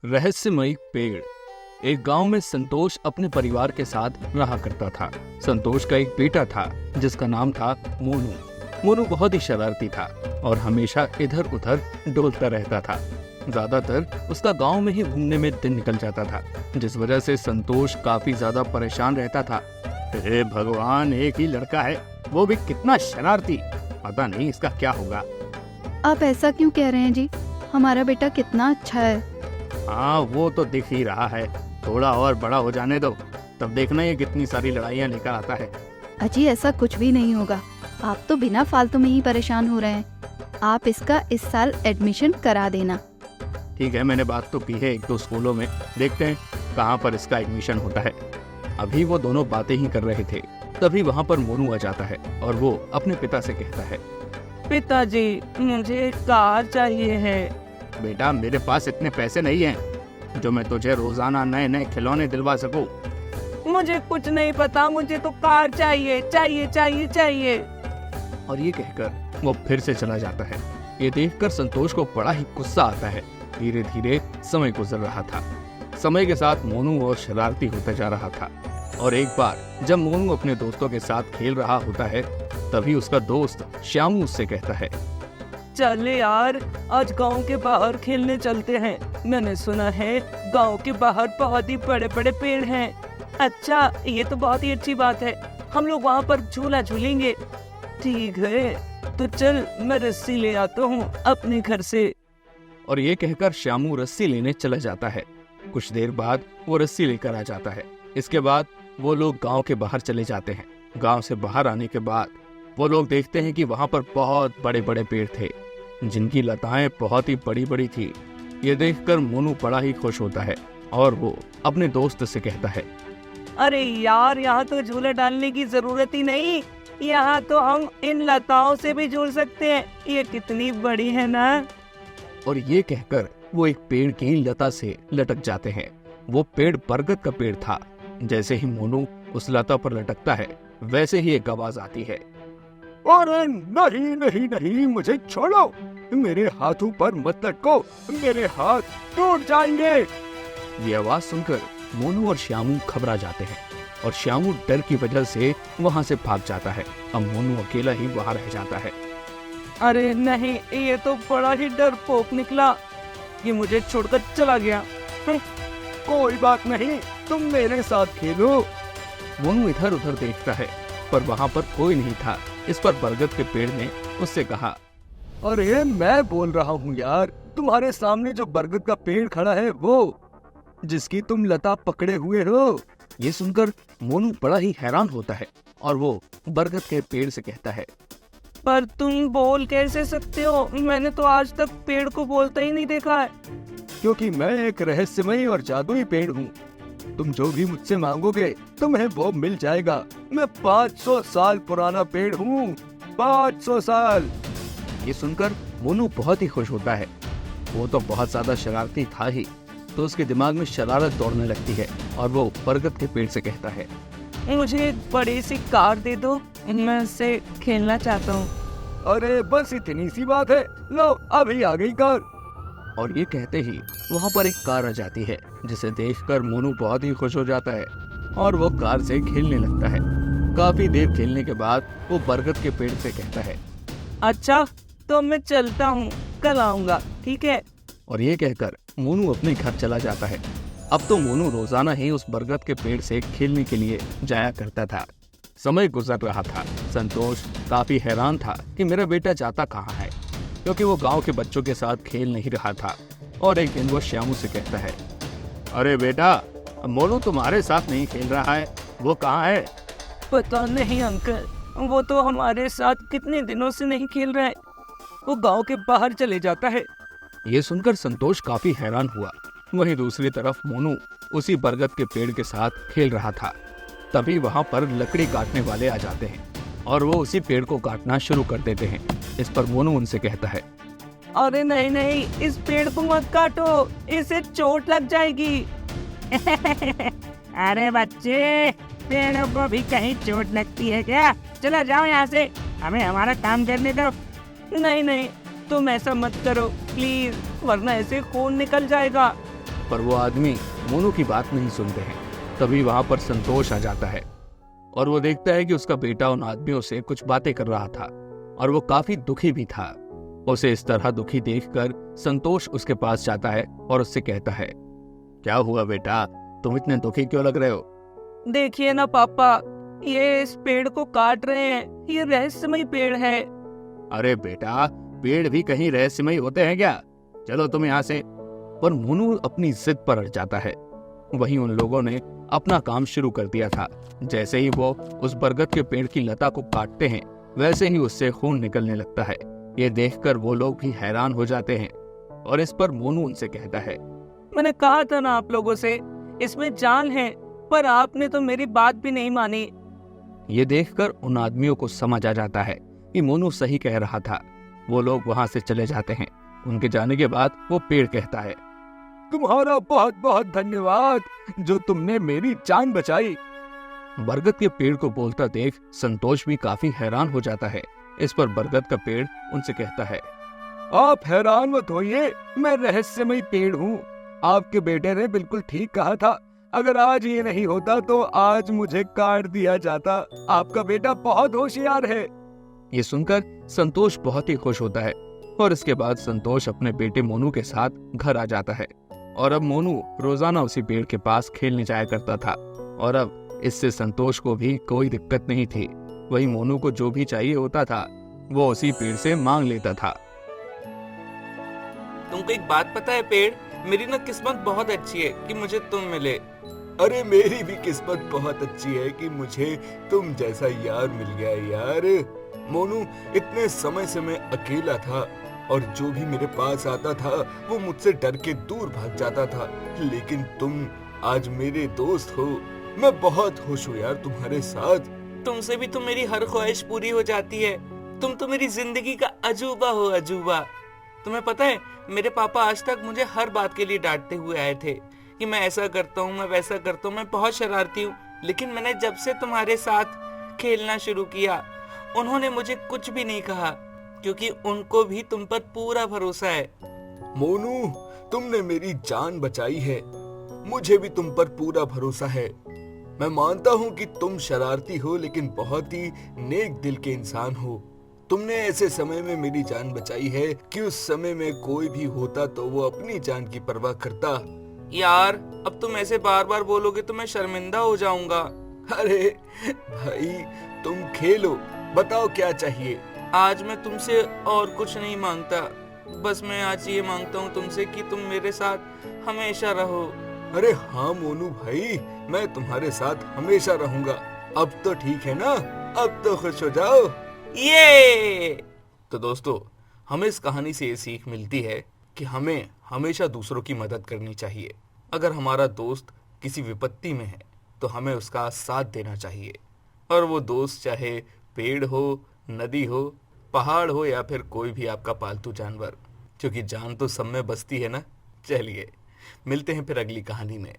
रहस्यमयी पेड़। एक गांव में संतोष अपने परिवार के साथ रहा करता था। संतोष का एक बेटा था जिसका नाम था मोनू। मोनू बहुत ही शरारती था और हमेशा इधर उधर डोलता रहता था। ज्यादातर उसका गांव में ही घूमने में दिन निकल जाता था, जिस वजह से संतोष काफी ज्यादा परेशान रहता था। हे भगवान, एक ही लड़का है, वो भी कितना शरारती। पता नहीं इसका क्या होगा। आप ऐसा क्यों कह रहे हैं जी? हमारा बेटा कितना अच्छा है। हाँ, वो तो दिख ही रहा है। थोड़ा और बड़ा हो जाने दो, तब देखना ये कितनी सारी लड़ाइयाँ लेकर आता है। अजी ऐसा कुछ भी नहीं होगा। आप तो बिना फालतू में ही परेशान हो रहे हैं। आप इसका इस साल एडमिशन करा देना। ठीक है, मैंने बात तो की है एक दो स्कूलों में, देखते हैं कहाँ पर इसका एडमिशन होता है। अभी वो दोनों बातें ही कर रहे थे, तभी वहाँ पर मोनू आ जाता है और वो अपने पिता से कहता है, पिताजी, मुझे कार चाहिए है। बेटा, मेरे पास इतने पैसे नहीं हैं जो मैं तुझे रोजाना नए नए खिलौने दिलवा सकूं। मुझे कुछ नहीं पता, मुझे तो कार चाहिए चाहिए चाहिए चाहिए। और ये कहकर वो फिर से चला जाता है। ये देखकर संतोष को बड़ा ही गुस्सा आता है। धीरे धीरे समय गुजर रहा था। समय के साथ मोनू और शरारती होता जा रहा था। और एक बार जब मोनू अपने दोस्तों के साथ खेल रहा होता है, तभी उसका दोस्त श्यामू उससे कहता है, चले यार, आज गांव के बाहर खेलने चलते हैं। मैंने सुना है गांव के बाहर बहुत ही बड़े बड़े पेड़ हैं। अच्छा, ये तो बहुत ही अच्छी बात है। हम लोग वहाँ पर झूला झूलेंगे। ठीक है, तो चल, मैं रस्सी ले आता हूँ अपने घर से। और ये कहकर श्यामू रस्सी लेने चला जाता है। कुछ देर बाद वो रस्सी लेकर आ जाता है। इसके बाद वो लोग गांव के बाहर चले जाते हैं। गांव से बाहर आने के बाद वो लोग देखते हैं कि वहां पर बहुत बड़े बड़े पेड़ थे, जिनकी लताएं बहुत ही बड़ी बड़ी थी। ये देखकर मोनू बड़ा ही खुश होता है और वो अपने दोस्त से कहता है, अरे यार, यहाँ तो झूला डालने की जरूरत ही नहीं। यहाँ तो हम इन लताओं से भी झूल सकते हैं। ये कितनी बड़ी है ना। और ये कहकर वो एक पेड़ की लता से लटक जाते हैं। वो पेड़ बरगद का पेड़ था। जैसे ही मोनू उस लता पर लटकता है, वैसे ही एक आवाज आती है, अरे नहीं नहीं नहीं, मुझे छोड़ो, मेरे हाथों पर मत लटको, मेरे हाथ टूट जाएंगे। ये आवाज सुनकर मोनू और श्यामू घबरा जाते हैं और श्यामू डर की वजह से वहां से भाग जाता है। अब मोनू अकेला ही वहां रह जाता है। अरे नहीं, ये तो बड़ा ही डरपोक निकला। ये मुझे छोड़कर चला गया। कोई बात नहीं, तुम मेरे साथ खेलो। मोनू इधर उधर देखता है, पर वहाँ पर कोई नहीं था। इस पर बरगद के पेड़ ने उससे कहा, अरे मैं बोल रहा हूँ यार, तुम्हारे सामने जो बरगद का पेड़ खड़ा है, वो जिसकी तुम लता पकड़े हुए हो। ये सुनकर मोनू बड़ा ही हैरान होता है और वो बरगद के पेड़ से कहता है, पर तुम बोल कैसे सकते हो? मैंने तो आज तक पेड़ को बोलता ही नहीं देखा है। क्योंकि मैं एक रहस्यमयी और जादुई पेड़ हूँ। तुम जो भी मुझसे मांगोगे तुम्हें वो मिल जाएगा। मैं 500 साल पुराना पेड़ हूँ, 500 साल। ये सुनकर मोनू बहुत ही खुश होता है। वो तो बहुत ज्यादा शरारती था ही, तो उसके दिमाग में शरारत दौड़ने लगती है और वो बरगद के पेड़ से कहता है, मुझे एक बड़ी सी कार दे दो, मैं उससे खेलना चाहता हूँ। अरे बस इतनी सी बात है, लो अभी आ गई कार। और ये कहते ही वहाँ पर एक कार आ जाती है, जिसे देखकर मोनू बहुत ही खुश हो जाता है और वो कार से खेलने लगता है। काफी देर खेलने के बाद वो बरगद के पेड़ से कहता है, अच्छा, तो मैं चलता हूँ, कल आऊंगा, ठीक है। और ये कहकर मोनू अपने घर चला जाता है। अब तो मोनू रोजाना ही उस बरगद के पेड़ से खेलने के लिए जाया करता था। समय गुजर रहा था। संतोष काफी हैरान था कि मेरा बेटा जाता कहाँ है, क्योंकि वो गांव के बच्चों के साथ खेल नहीं रहा था। और एक दिन वो श्यामू से कहता है, अरे बेटा, मोनू तुम्हारे साथ नहीं खेल रहा है, वो कहाँ है? पता नहीं अंकल, वो तो हमारे साथ कितने दिनों से नहीं खेल रहा है। वो गांव के बाहर चले जाता है। ये सुनकर संतोष काफी हैरान हुआ। वहीं दूसरी तरफ मोनू उसी बरगद के पेड़ के साथ खेल रहा था। तभी वहां पर लकड़ी काटने वाले आ जाते हैं और वो उसी पेड़ को काटना शुरू कर देते हैं। इस पर मोनू उनसे कहता है, अरे नहीं नहीं, इस पेड़ को मत काटो, इससे चोट लग जाएगी। अरे बच्चे, पेड़ों को भी कहीं चोट लगती है क्या? चला जाओ यहाँ से, हमें हमारा काम करने दो। नहीं नहीं, तुम ऐसा मत करो प्लीज, वरना ऐसे खून निकल जाएगा। पर वो आदमी मोनू की बात नहीं सुनते हैं। तभी वहां पर संतोष आ जाता है और वो देखता है कि उसका बेटा उन आदमियों से कुछ बातें कर रहा था और वो काफी दुखी भी था। उसे इस तरह दुखी देखकर संतोष उसके पास जाता है और उससे कहता है, क्या हुआ बेटा, तुम इतने दुखी क्यों लग रहे हो? देखिए ना पापा, ये इस पेड़ को काट रहे हैं। ये रहस्यमय पेड़ है। अरे बेटा, पेड़ भी कहीं रहस्यमय होते हैं क्या? चलो तुम यहाँ से। पर मोनू अपनी जिद पर अड़ जाता है। वहीं उन लोगों ने अपना काम शुरू कर दिया था। जैसे ही वो उस बरगद के पेड़ की लता को काटते हैं, वैसे ही उससे खून निकलने लगता है। ये देखकर वो लोग भी हैरान हो जाते हैं और इस पर मोनू उनसे कहता है, मैंने कहा था ना आप लोगों से, इसमें जान है, पर आपने तो मेरी बात भी नहीं मानी। ये देखकर उन आदमियों को समझ आ जाता है कि मोनू सही कह रहा था। वो लोग वहां से चले जाते हैं। उनके जाने के बाद वो पेड़ कहता है, तुम्हारा बहुत बहुत धन्यवाद जो तुमने मेरी जान बचाई। बरगद के पेड़ को बोलता देख संतोष भी काफी हैरान हो जाता है। इस पर बरगद का पेड़ उनसे कहता है, आप हैरान मत होइए, मैं रहस्यमय पेड़ हूँ। आपके बेटे ने बिल्कुल ठीक कहा था। अगर आज ये नहीं होता तो आज मुझे काट दिया जाता। आपका बेटा बहुत होशियार है। ये सुनकर संतोष बहुत ही खुश होता है और इसके बाद संतोष अपने बेटे मोनू के साथ घर आ जाता है। और अब मोनू रोजाना उसी पेड़ के पास खेलने जाया करता था और अब इससे संतोष को भी कोई दिक्कत नहीं थी। वही मोनू को जो भी चाहिए होता था वो उसी पेड़ से मांग लेता था। तुमको एक बात पता है पेड़, मेरी ना किस्मत बहुत अच्छी है कि मुझे तुम मिले। अरे मेरी भी किस्मत बहुत अच्छी है कि मुझे तुम जैसा यार मिल गया यार। मोनू, इतने समय से मैं अकेला था और जो भी मेरे पास आता था वो मुझसे डर के दूर भाग जाता था, लेकिन तुम आज मेरे दोस्त हो। मैं बहुत खुश हूँ यार तुम्हारे साथ। तुमसे भी तो मेरी हर ख्वाहिश पूरी हो जाती है। तुम तो मेरी जिंदगी का अजूबा हो, अजूबा। तुम्हें पता है, मेरे पापा आज तक मुझे हर बात के लिए डांटते हुए आए थे कि मैं ऐसा करता हूँ, मैं वैसा करता हूँ, मैं बहुत शरारती हूँ। लेकिन मैंने जब से तुम्हारे साथ खेलना शुरू किया, उन्होंने मुझे कुछ भी नहीं कहा, क्योंकि उनको भी तुम पर पूरा भरोसा है। मोनू, तुमने मेरी जान बचाई है। मुझे भी तुम पर पूरा भरोसा है। मैं मानता हूँ कि तुम शरारती हो, लेकिन बहुत ही नेक दिल के इंसान हो। तुमने ऐसे समय में मेरी जान बचाई है कि उस समय में कोई भी होता तो वो अपनी जान की परवाह करता। यार, अब तुम ऐसे बार बार बोलोगे तो मैं शर्मिंदा हो जाऊंगा। अरे भाई, तुम खेलो, बताओ क्या चाहिए। आज मैं तुमसे और कुछ नहीं मांगता, बस मैं आज ये मांगता हूँ तुमसे कि तुम मेरे साथ हमेशा रहो। अरे हाँ मोनू भाई, मैं तुम्हारे साथ हमेशा रहूंगा। अब तो ठीक है ना? अब तो खुश हो जाओ। ये तो दोस्तों, हमें इस कहानी से ये सीख मिलती है कि हमें हमेशा दूसरों की मदद करनी चाहिए। अगर हमारा दोस्त किसी विपत्ति में है तो हमें उसका साथ देना चाहिए, और वो दोस्त चाहे पेड़ हो, नदी हो, पहाड़ हो या फिर कोई भी आपका पालतू जानवर, क्योंकि जान तो सब में बसती है ना। चलिए मिलते हैं फिर अगली कहानी में।